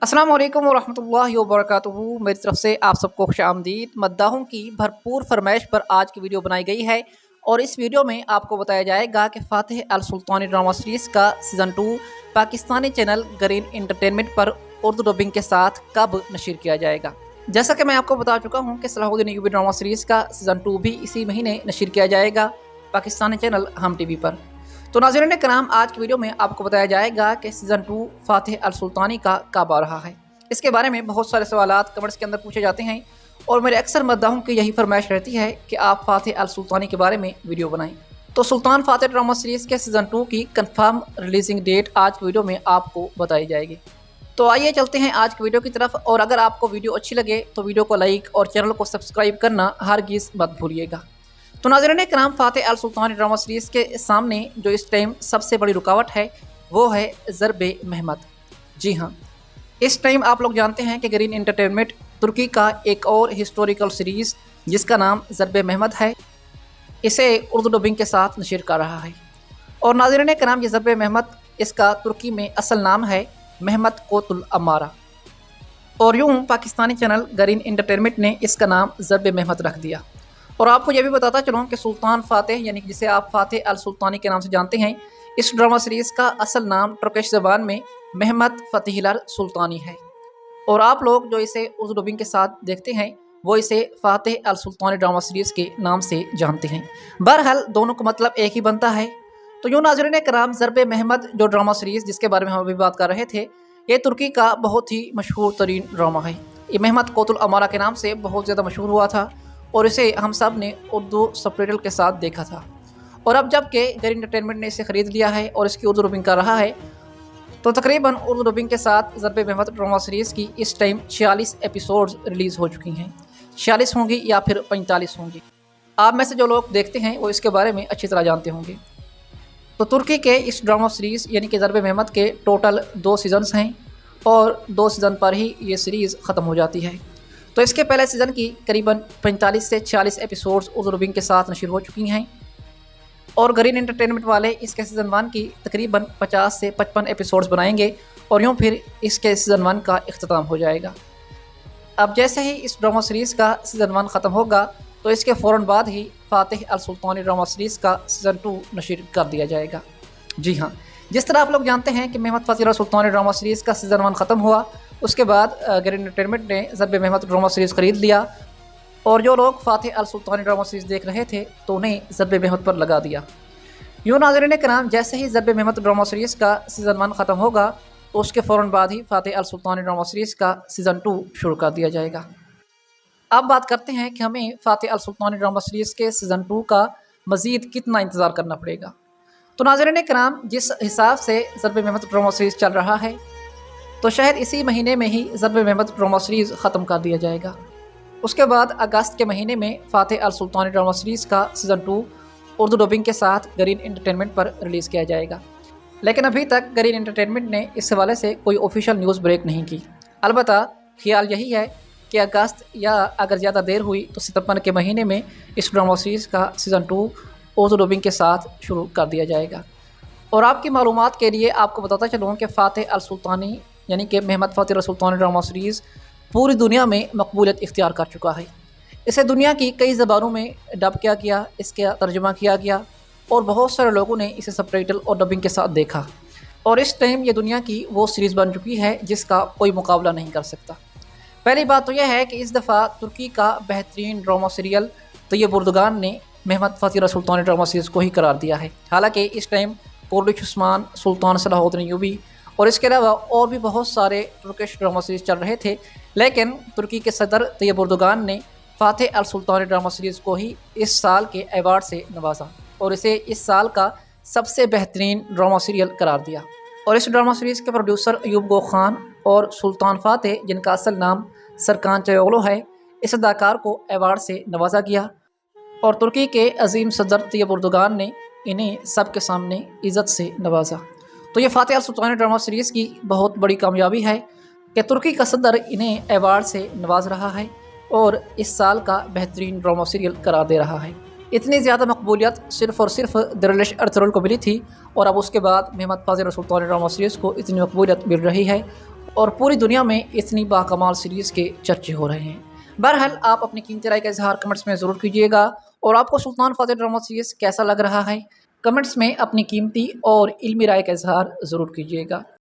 अस्सलाम वालेकुम वरहमतुल्लाहि वबरकातुहू। मेरी तरफ से आप सबको खुशामदीद। मद्दाहों की भरपूर फरमाइश पर आज की वीडियो बनाई गई है और इस वीडियो में आपको बताया जाएगा कि फ़ातिह अल सुल्तानी ड्रामा सीरीज़ का season 2 Pakistani channel green entertainment पर उर्दू डबिंग के साथ कब नशर किया जाएगा। जैसा कि मैं आपको बता चुका हूँ कि सलाहुद्दीन अय्यूबी ड्रामा सीरीज़ का सीज़न 2 भी इसी महीने नशर किया जाएगा पाकिस्तानी चैनल हम टीवी पर। तो नाज़रीन कराम, आज की वीडियो में आपको बताया जाएगा कि सीज़न 2 फ़ातिह अल सुल्तानी का कब आ रहा है। इसके बारे में बहुत सारे सवालात कमेंट्स के अंदर पूछे जाते हैं और मेरे अक्सर मद्दाहों की यही फरमाइश रहती है कि आप फ़ातिह अल सुल्तानी के बारे में वीडियो बनाएं। तो सुल्तान फ़ातिह ड्रामा सीरीज़ के सीज़न 2 की कंफर्म रिलीजिंग डेट आज की वीडियो में आपको बताई जाएगी। तो आइए चलते हैं आज की वीडियो की तरफ, और अगर आपको वीडियो अच्छी लगे तो वीडियो को लाइक और चैनल को सब्सक्राइब करना हरगिज़ मत भूलिएगा। तो नाज़रीन कराम, फ़ातिह अल सुल्तानी ड्रामा सीरीज़ के सामने जो इस टाइम सबसे बड़ी रुकावट है वो है ज़रबे महमद। जी हाँ, इस टाइम आप लोग जानते हैं कि ग्रीन एंटरटेनमेंट तुर्की का एक और हिस्टोरिकल सीरीज़ जिसका नाम ज़रबे महमद है, इसे उर्दू डबिंग के साथ नशर कर रहा है। और नाज़रीन कराम, ये ज़रबे महमद, इसका तुर्की में असल नाम है महमद कोतुल अमारा, और यूँ पाकिस्तानी चैनल ग्रीन एंटरटेनमेंट ने इसका नाम ज़रबे महमद रख दिया। और आपको यह भी बताता चलूँ कि सुल्तान फ़ातिह, यानी जिसे आप फ़ातिह अल सुल्तानी के नाम से जानते हैं, इस ड्रामा सीरीज़ का असल नाम तुर्किश ज़बान में महमद फ़तीह सुल्तानी है, और आप लोग जो इसे उर्दू डबिंग के साथ देखते हैं वो इसे फ़ातिह अल सुल्तानी ड्रामा सीरीज़ के नाम से जानते हैं। बहरहाल दोनों का मतलब एक ही बनता है। तो यूँ नाज़रीन कराम, ज़रबे महमद जो ड्रामा सीरीज़ जिसके बारे में हम अभी बात कर रहे थे, ये तुर्की का बहुत ही मशहूर तरीन ड्रामा है। ये महमद कोतुल अमारा के नाम से बहुत ज़्यादा मशहूर हुआ था और इसे हम सब ने उर्दू सबटाइटल के साथ देखा था। और अब जब कि ग्रीन एंटरटेनमेंट ने इसे ख़रीद लिया है और इसकी उर्दू डबिंग कर रहा है, तो तकरीबन उर्दू डबिंग के साथ ज़रबे महमद ड्रामा सीरीज़ की इस टाइम 46 एपिसोड्स रिलीज़ हो चुकी हैं। 46 होंगी या फिर 45 होंगी। आप में से जो लोग देखते हैं वो इसके बारे में अच्छी तरह जानते होंगे। तो तुर्की के इस ड्रामा सीरीज़ यानी कि ज़रबे महमद के टोटल 2 सीज़न्स हैं और 2 सीज़न पर ही ये सीरीज़ ख़त्म हो जाती है। तो इसके पहले सीज़न की करीबन 45 से 46 एपिसोड्स उर्दू डबिंग के साथ नशर हो चुकी हैं, और ग्रीन एंटरटेनमेंट वाले इसके सीज़न 1 की तकरीबन 50 से 55 एपिसोड्स बनाएंगे और यूँ फिर इसके सीज़न 1 का इख्तिताम हो जाएगा। अब जैसे ही इस ड्रामा सीरीज़ का सीज़न 1 ख़त्म होगा तो इसके फ़ौरन बाद ही फ़ातिह अल सुल्तानी ड्रामा सीरीज़ का सीज़न 2 नशर कर दिया जाएगा। जी हाँ, जिस तरह आप लोग जानते हैं कि महमद फ़ातिह अल सुल्तानी ड्रामा सीरीज़ का सीज़न 1 ख़त्म हुआ, उसके बाद ग्रीन एंटरटेनमेंट ने ज़रबे महमद ड्रामा सीरीज़ ख़रीद लिया, और जो लोग फ़ातिह अल सुल्तानी ड्रामा सीरीज़ देख रहे थे तो उन्हें ज़रबे महमद पर लगा दिया। यूँ नाज़रीन कराम, जैसे ही ज़रबे महमद ड्रामा सीरीज़ का सीज़न 1 ख़त्म होगा तो उसके फ़ौरन बाद ही फ़ातिह अल सुल्तानी ड्रामा सीरीज़ का सीज़न 2 शुरू कर दिया जाएगा। अब बात करते हैं कि हमें फ़ातिह अल सुल्तानी ड्रामा सीरीज़ के सीज़न 2 का मज़ीद कितना इंतज़ार करना पड़ेगा। तो नाज़रीन कराम, जिस हिसाब से ज़रबे महमद ड्रामा सीरीज़ चल रहा है, तो शायद इसी महीने में ही ज़रबे महमद ड्रामा सीरीज़ ख़त्म कर दिया जाएगा। उसके बाद अगस्त के महीने में फ़ातिह अल सुल्तानी ड्रामा सीरीज़ का सीज़न 2 उर्दू डबिंग के साथ ग्रीन एंटरटेनमेंट पर रिलीज़ किया जाएगा। लेकिन अभी तक ग्रीन एंटरटेनमेंट ने इस हवाले से कोई ऑफिशियल न्यूज़ ब्रेक नहीं की। अलबत्ता ख्याल यही है कि अगस्त या अगर ज़्यादा देर हुई तो सितंबर के महीने में इस ड्रामा सीरीज़ का सीज़न 2 उर्दू डबिंग के साथ शुरू कर दिया जाएगा। और आपकी मालूमात के लिए आपको बताता चलूँ कि फ़ातिह अल सुल्तानी यानी कि महमद फ़ातिह अल सुल्तानी ड्रामा सीरीज़ पूरी दुनिया में मकबूलियत इख्तियार कर चुका है। इसे दुनिया की कई ज़बानों में डब किया गया, इसका तर्जुमा किया गया, और बहुत सारे लोगों ने इसे सबटाइटल और डबिंग के साथ देखा। और इस टाइम ये दुनिया की वो सीरीज़ बन चुकी है जिसका कोई मुकाबला नहीं कर सकता। पहली बात तो यह है कि इस दफ़ा तुर्की का बेहतरीन ड्रामा सीरियल तैयब उर्दुगान ने महमद फ़ातिह अल सुल्तानी ड्रामा सीरीज़ को ही करार दिया है। हालांकि इस टाइम कुर्दिश उस्मान, सुल्तान सलाहुद्दीन अय्यूबी और इसके अलावा और भी बहुत सारे तुर्किश ड्रामा सीरीज़ चल रहे थे, लेकिन तुर्की के सदर तैयब उर्दुगान ने फ़ातिह अल सुल्तानी ड्रामा सीरीज़ को ही इस साल के अवार्ड से नवाजा और इसे इस साल का सबसे बेहतरीन ड्रामा सीरियल करार दिया। और इस ड्रामा सीरीज़ के प्रोड्यूसर अयूब गो खान और सुल्तान फ़ातिह, जिनका असल नाम सरकान चयोगलू है, इस अदाकार को अवार्ड से नवाजा गया, और तुर्की के अजीम सदर तैयब उर्दुगान ने इन्हें सबके सामने इज़्ज़त से नवाजा। तो ये फ़ातिह अल सुल्तानी ड्रामा सीरीज़ की बहुत बड़ी कामयाबी है कि तुर्की का सदर इन्हें अवार्ड से नवाज रहा है और इस साल का बेहतरीन ड्रामा सीरियल करार दे रहा है। इतनी ज़्यादा मकबूलियत सिर्फ़ और सिर्फ दरवेश अर्तुगरुल को मिली थी, और अब उसके बाद महमद फ़ातिह अल सुल्तानी ड्रामा सीरीज़ को इतनी मकबूलियत मिल रही है اور پوری دنیا میں اتنی باکمال سیریز کے چرچے ہو رہے ہیں۔ بہرحال آپ اپنی قیمتی رائے کا اظہار کمنٹس میں ضرور کیجیے گا، اور آپ کو سلطان فاتح ڈرامہ سیریز کیسا لگ رہا ہے کمنٹس میں اپنی قیمتی اور علمی رائے کا اظہار ضرور کیجیے گا۔